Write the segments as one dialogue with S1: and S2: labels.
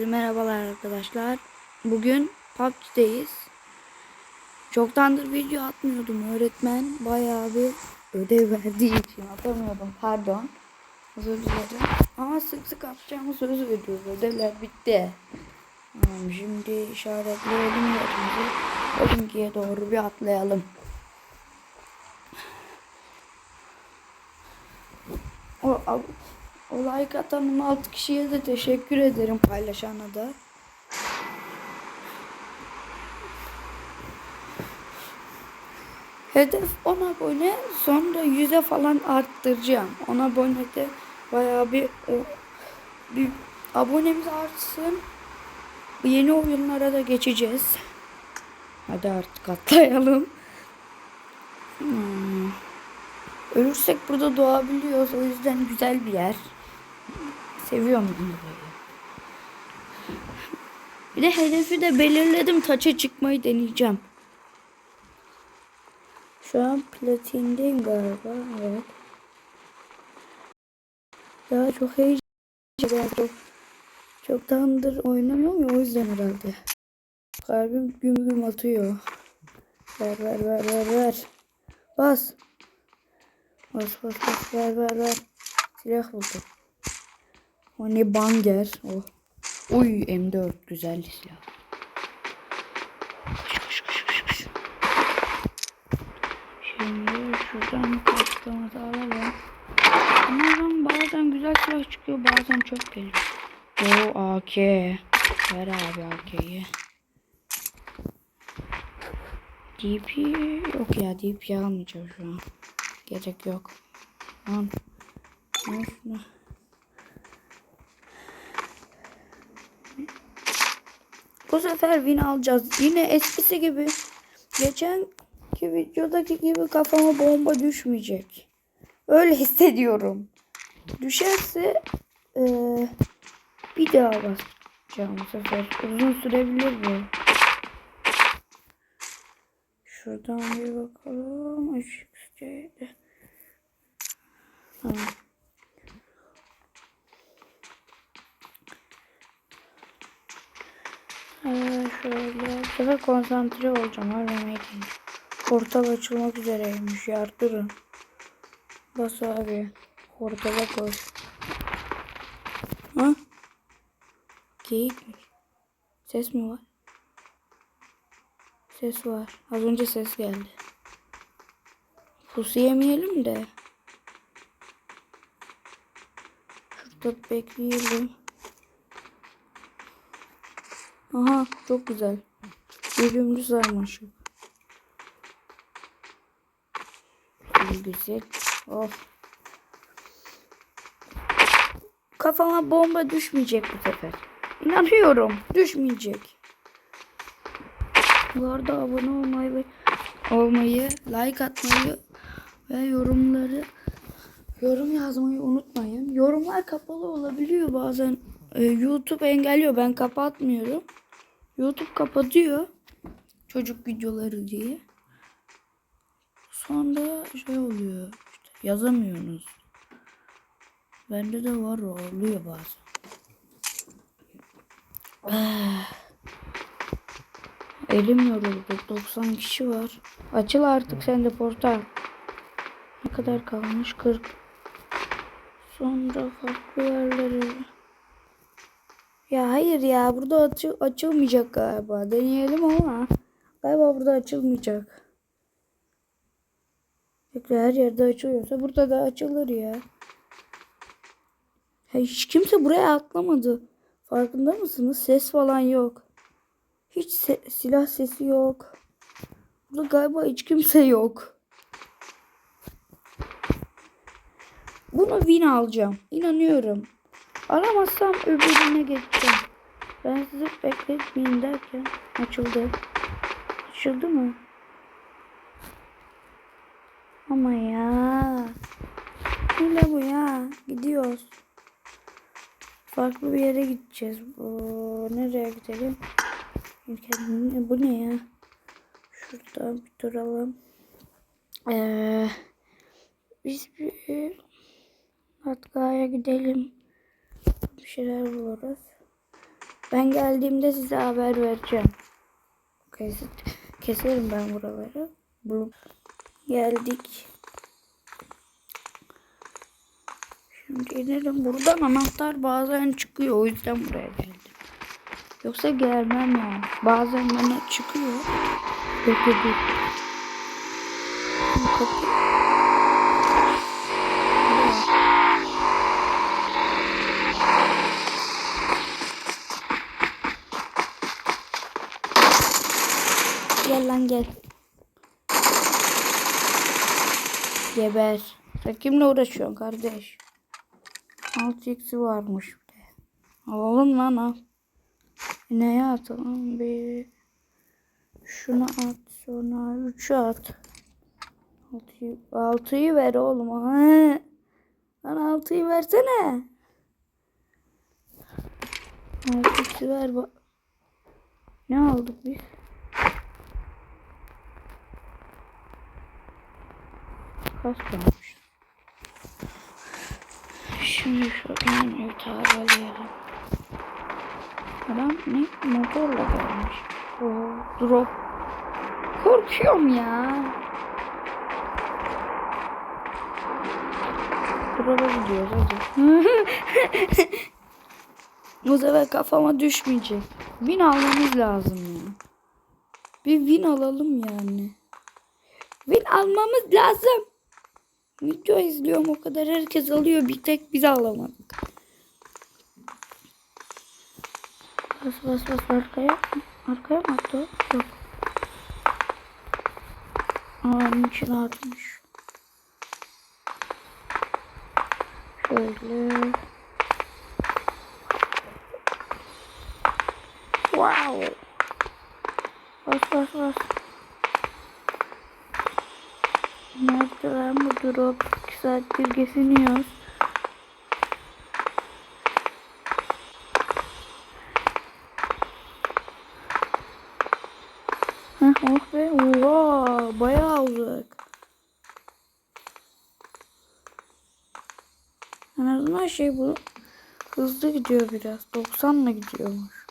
S1: Merhabalar arkadaşlar. Bugün PUBG'deyiz. Çoktandır video atmıyordum. Öğretmen bayağı bir ödev verdiği için atamıyordum. Pardon. Özür dilerim. Ama sık sık atacağımı söz veriyoruz. Ödevler bitti. Tamam, şimdi işaretleyelim yerimizi. Bölümkiye doğru bir atlayalım. O like atan 16 kişiye de teşekkür ederim, paylaşana da. Hedef 10 abone, sonra 100'e falan arttıracağım. 10 abonede bayağı bir abonemiz artsın. Yeni oyunlara da geçeceğiz. Hadi artık atlayalım. Ölürsek burada doğabiliyoruz. O yüzden güzel bir yer. Seviyorum burayı. Bir de hedefi de belirledim. Taça çıkmayı deneyeceğim. Şu an platindeyim galiba. Evet. Ya çok heyecanlı. Çoktandır oynamıyorum ya, o yüzden herhalde. Kalbim güm güm atıyor. Ver. Bas. Bas. Ver. Silah buldum. O ne, banger. Oh. Uy, M4 güzel silah. Koş. Şimdi şuradan kastamızı alalım. Ama bazen güzel silah çıkıyor, bazen çok geliyor. O AK. Ver abi AK'yi. DP yok ya, DP almayacağım şu an. Gerek yok. Tamam. Şunu. Bu sefer win alacağız. Yine eskisi gibi, geçenki videodaki gibi kafama bomba düşmeyecek. Öyle hissediyorum. Düşerse bir daha basacağım bu sefer. Uzun sürebilir bu. Şuradan bir bakalım. Işıkçıydı. Tamam. Şöyle. Bu sefer konsantre olacağım. Öğrenmeye portal açılmak üzereymiş. Yardırın. Bas abi. Portala koş. Ha? Geyik mi? Ses mi var? Ses var. Az önce ses geldi. Pusu yemeyelim de. Şurada bekleyelim. Aha, çok güzel. Ölümlü sarmaşık. Güzel. Of. Kafama bomba düşmeyecek bu sefer. İnanıyorum. Düşmeyecek. Bu arada abone olmayı, like atmayı ve yorum yazmayı unutmayın. Yorumlar kapalı olabiliyor bazen. YouTube engelliyor. Ben kapatmıyorum. YouTube kapatıyor. Çocuk videoları diye. Sonra şey oluyor. İşte yazamıyorsunuz. Bende de var, o oluyor bazen. Elim yoruldu. 90 kişi var. Açıl artık sen de portal. Ne kadar kalmış? 40. Sonra farklı yerlere. Ya hayır ya, burada açılmayacak galiba. Deneyelim ama galiba burada açılmayacak. Her yerde açılıyorsa burada da açılır ya. Hiç kimse buraya atlamadı. Farkında mısınız? Ses falan yok. Hiç silah sesi yok. Burada galiba hiç kimse yok. Bunu win alacağım. İnanıyorum. Alamazsam öbürüne geçeceğim. Ben sizi bekletmeyeyim derken açıldı. Açıldı mı? Ama ya. Ne bu ya? Gidiyoruz. Farklı bir yere gideceğiz. Nereye gidelim? Bu ne ya? Şuradan bir duralım. Biz bir Hatkaya gidelim. Bir şeyler buluruz. Ben geldiğimde size haber vereceğim. Keserim ben buraları. Geldik. Şimdi inerim. Buradan anahtar bazen çıkıyor. O yüzden buraya geldim. Yoksa gelmem yani. Bazen bana çıkıyor. Bekledim. Kapı. Gel lan gel. Geber. Sen kimle uğraşıyorsun kardeş? 6x'i varmış bir de. Alalım lan al. Neye atalım? Bir şunu at, sonra 3'ü at. 6'yı ver oğlum. Ha. Lan 6'yı versene. 6'yı ver bak. Ne aldık biz? Kaç kalmış? Şimdi şu menüyü taralayalım. Adam ne? Motorla gelmiş. Drop. Korkuyorum ya. Drop'a gidiyoruz hadi. Bu sefer kafama düşmeyecek. Win almamız lazım ya. Bir win alalım yani. Win almamız lazım. Video izliyorum o kadar, herkes alıyor, bir tek biz alamadık. Bas arkaya. Arkaya mı attı? Yok. Onun içine atmış. Şöyle. Wow. Bas. Nerede lan bu drop? 2 saattir geziniyoruz. Oh be. Oha. Bayağı uzak. En azından bu hızlı gidiyor biraz. 90'la gidiyormuş.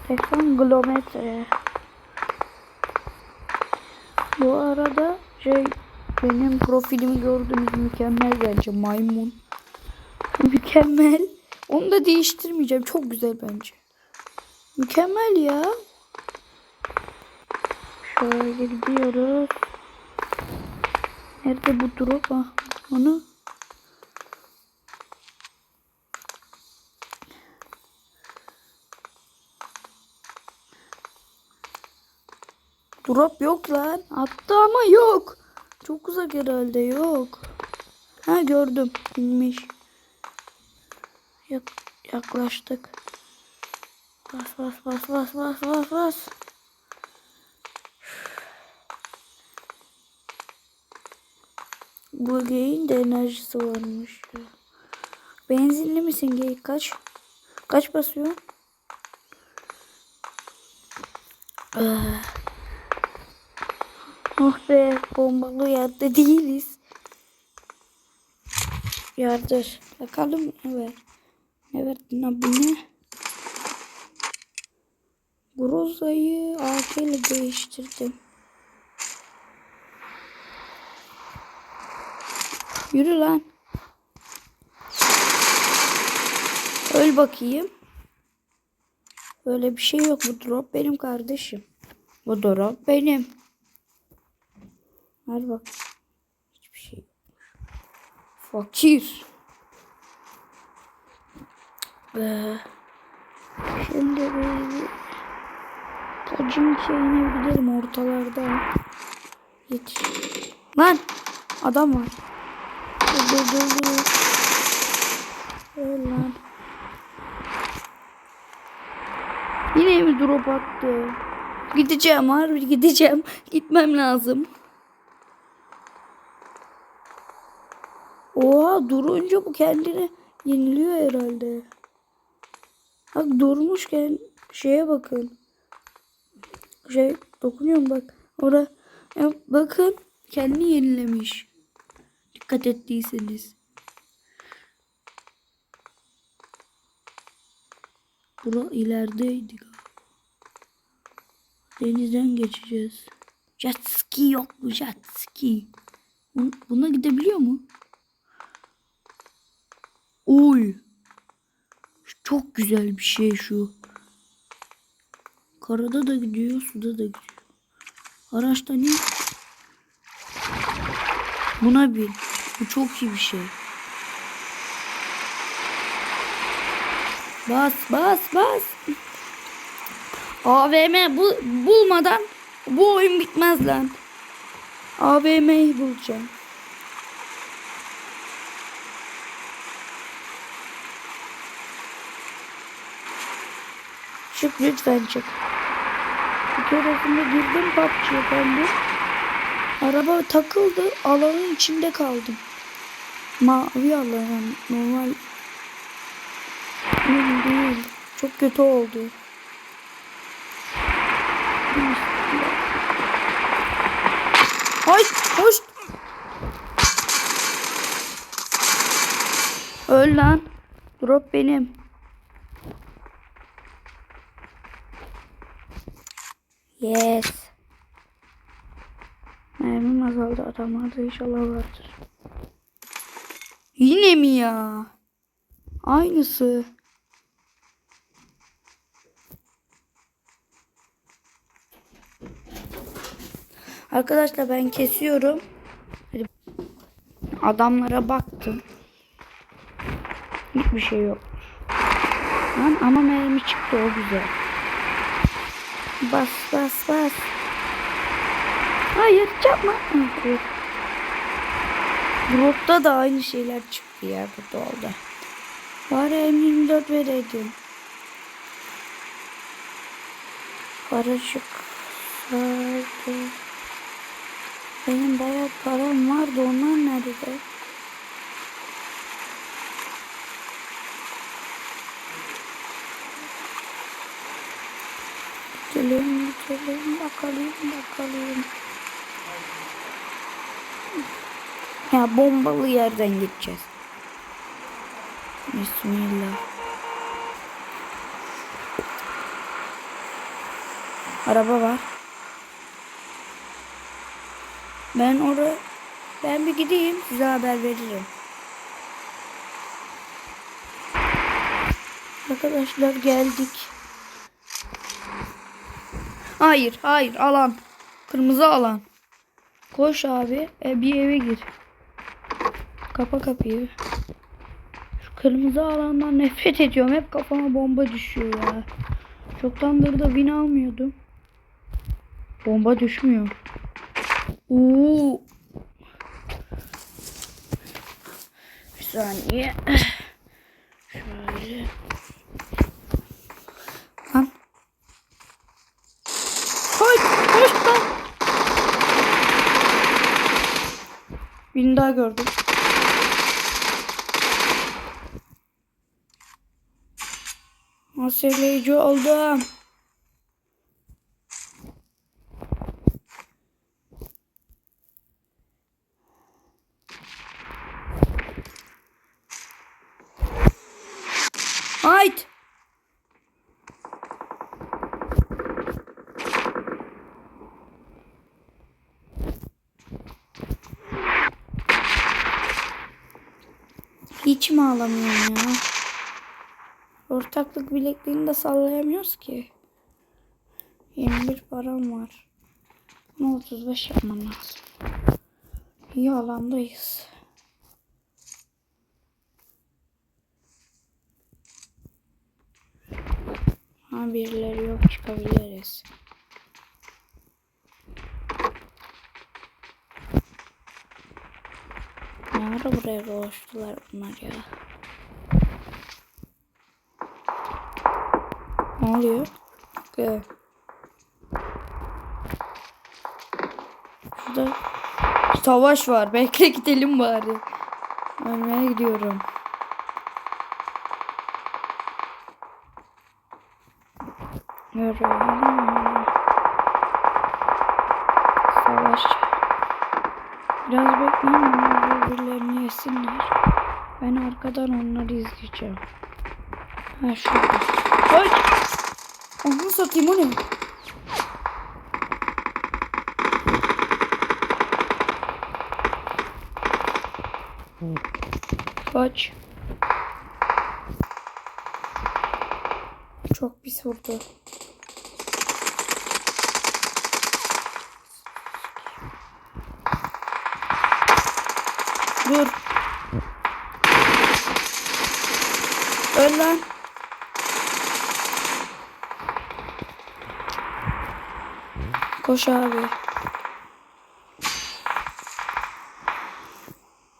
S1: 80 kilometre. Bu arada benim profilimi gördünüz, mükemmel bence, maymun. Mükemmel. Onu da değiştirmeyeceğim. Çok güzel bence. Mükemmel ya. Şöyle gidiyoruz. Nerede bu drop? Onu. Drop yok lan. Attı ama yok. Çok uzak herhalde, yok. Ha, gördüm. İnmiş. Yaklaştık. Bas. Bu geyin de enerjisi varmış. Benzinli misin geyik? Kaç basıyor? Oh be, bombalı yerde değiliz. Yardır. Bakalım ne ver. Ne verdin abine? Groza'yı AK ile değiştirdim. Yürü lan. Öl bakayım. Öyle bir şey yok. Bu drop benim kardeşim. Bu drop benim. Ver bak. Hiçbir şey yok. Fakir. Şimdi tacın şeyine gidelim ortalarda. Yetiş. Lan adam var. Dur. Öl lan. Yine mi drop attı? Gideceğim harbi gideceğim. Gitmem lazım. Oha, durunca bu kendini yeniliyor herhalde. Bak durmuşken şeye bakın. Dokunuyorum bak. Bakın kendini yenilemiş. Dikkat ettiyseniz. Bura ilerideydi. Denizden geçeceğiz. Jet ski yok mu? Jet ski. Buna gidebiliyor mu? Oy. Çok güzel bir şey şu. Karada da gidiyor, suda da gidiyor. Araçta ne? Buna bin. Bu çok iyi bir şey. Bas bas bas. AVM bulmadan bu oyun bitmez lan. AVM'yi bulacağım. Çık lütfen çık. Bir keresinde girdim PUBG'ye ben de. Araba takıldı. Alanın içinde kaldım. Mavi alan. Normal değil. Çok kötü oldu. Ay hoş. Öl lan. Drop benim. Yes. Mermim azaldı. Adamlarda inşallah vardır. Yine mi ya? Aynısı. Arkadaşlar ben kesiyorum. Adamlara baktım. Hiçbir şey yok. Lan ama mermi çıktı, o güzel. Bas bas bas. Hayır yapma. Drop'ta da aynı şeyler çıktı ya, bu da oldu. Bari M24 vereydim. Para çıksaydı. Benim bayağı param vardı, onlar nerede? Gidelim bakalım. Ya bombalı yerden gideceğiz. Bismillah. Araba var. Ben bir gideyim, size haber veririm. Arkadaşlar geldik. Hayır alan. Kırmızı alan. Koş abi, bir eve gir. Kapa kapıyı. Şu kırmızı alandan nefret ediyorum. Hep kafama bomba düşüyor ya. Çoktandır da win almıyordum. Bomba düşmüyor. Bir saniye. Şöyle. Lan. Koş lan. Birini daha gördüm. Aseleyici oldum. Hayt. Hiç mi ağlamıyorum ya? Ortaklık bilekliğini de sallayamıyoruz ki. 21 param var. 35 yapmam lazım. İyi alandayız. Ha, birileri yok, çıkabiliriz. Ne ara buraya dolaştılar bunlar ya? Ne oluyor? Şurada savaş var. Bekle, gidelim bari. Ölmeye gidiyorum. Savaş. Biraz bekleyin, onlar birbirlerini yesinler. Ben arkadan onları izleyeceğim. Ha şurada. Ay! Onu satayım, o ne? Kaç. Çok pis vurdu. Dur. Öl lan. Koş abi.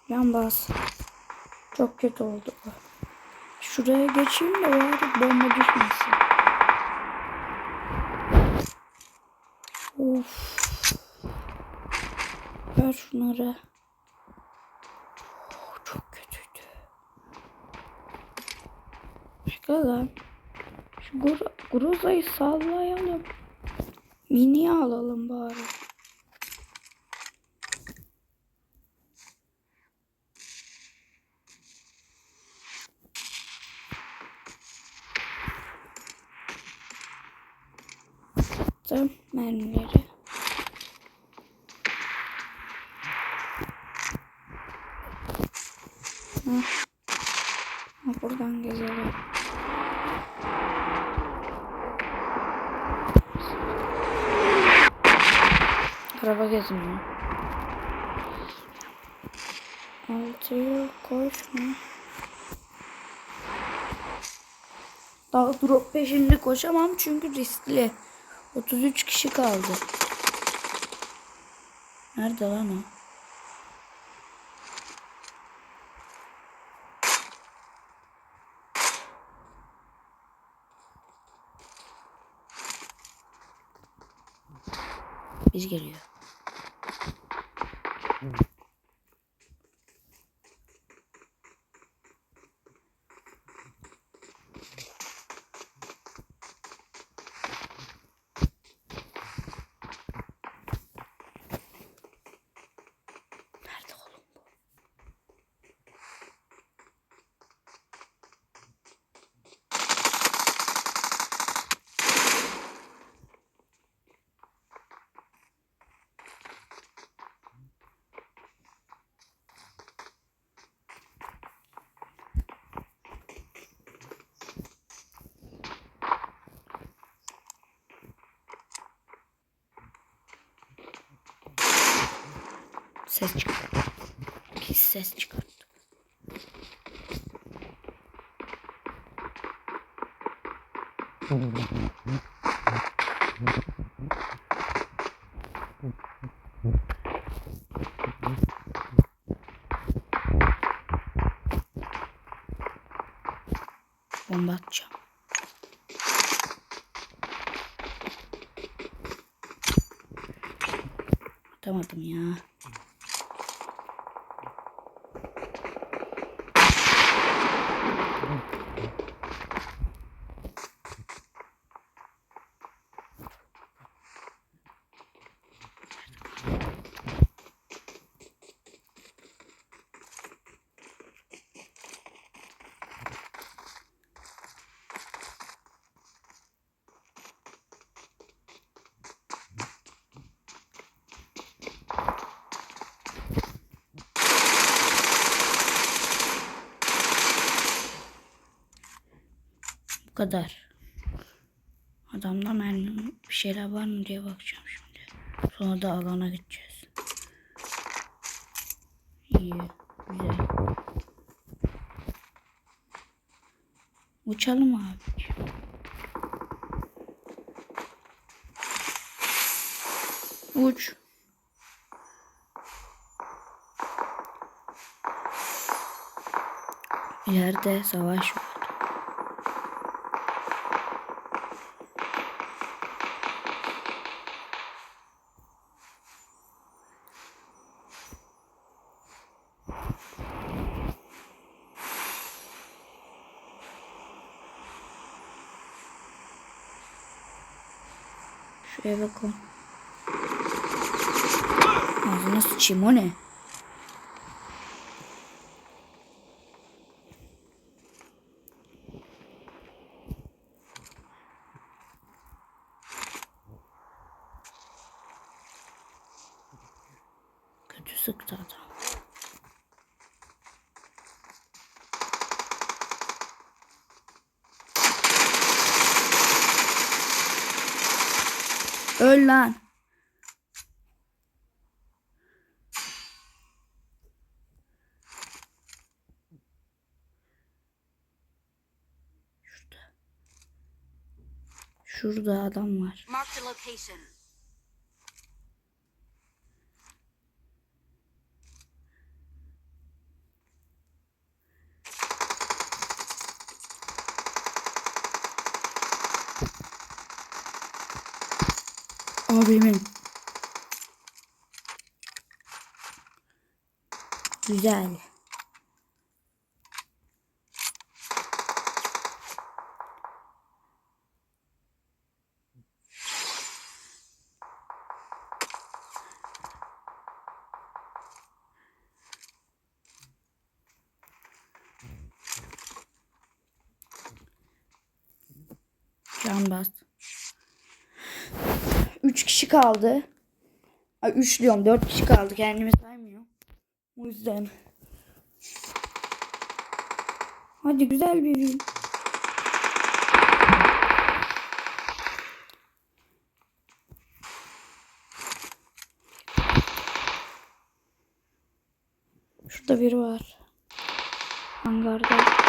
S1: Yan bas. Çok kötü oldu bu. Şuraya geçeyim de bari bomba düşmesin. Of. Ver şunları. Oh, çok kötüydü. Bekle lan. Şu Groza'yı sallayalım. Mini alalım bari. Attım mermileri. Buradan gezelim. Araba gezmiyor. Altıya koşma. Daha drop peşinde koşamam çünkü riskli. 33 kişi kaldı. Nerede lan o? Biz geliyor. Nerede oğlum bu? Ses çıkart. Pis ses çıkart. Bomba atacağım. Atamadım ya. Bu kadar. Adamda mermi bir şeyler var mı diye bakacağım şimdi. Sonra da alana gideceğiz. İyi. Güzel. Uçalım abi. Uç. İleride savaş var. Şuraya bakalım. Ağzına sıçayım, o ne? sıktı adam. Öl lan. Şurada adam var. Abimin. Güzel. Can bas. 3 kişi kaldı. Ay 3 diyorum, 4 kişi kaldı. Kendimi saymıyorum. O yüzden. Hadi güzel bir win. Şurada biri var. Hangarda.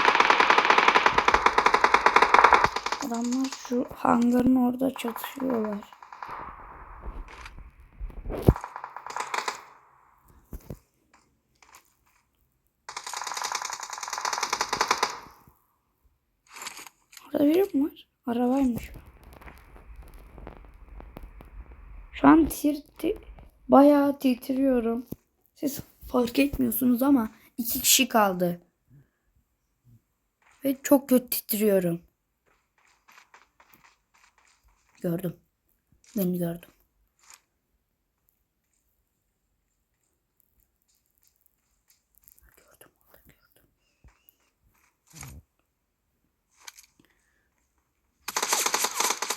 S1: Adamlar şu hangarın orada çatışıyorlar. Orada biri mi var? Arabaymış. Şu an bayağı titriyorum. Siz fark etmiyorsunuz ama 2 kişi kaldı. Ve çok kötü titriyorum. Gördüm. Beni gördüm. Gördüm.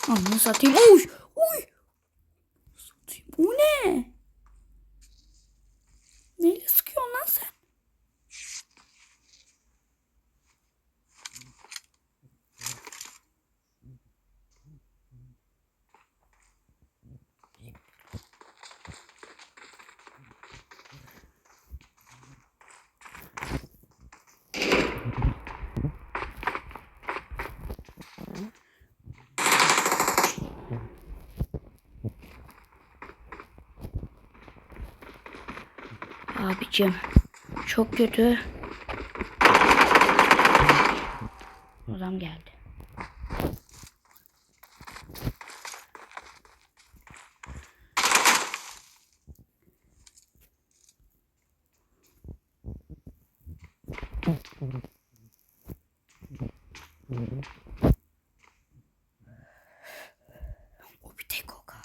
S1: Ananı satayım. Uy! Uy! Satayım. O ne? Neyle sıkıyorsun lan sen? Abicim çok kötü. Adam geldi. O bir tek o kaldı.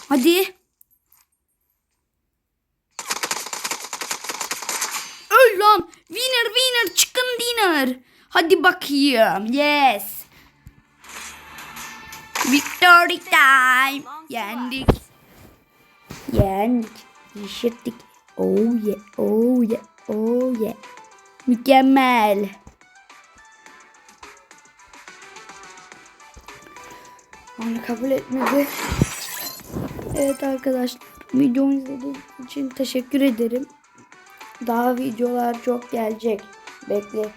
S1: Hadi. Öl lan. Winner chicken dinner. Hadi bakayım. Yes. Victory time. Yendik. Yendik. Yeşerttik. Oh yeah. Oh yeah. Oh yeah. Mükemmel. Onu kabul etmedi. Evet arkadaşlar, videomu izlediğiniz için teşekkür ederim. Daha videolar çok gelecek. Bekleyin.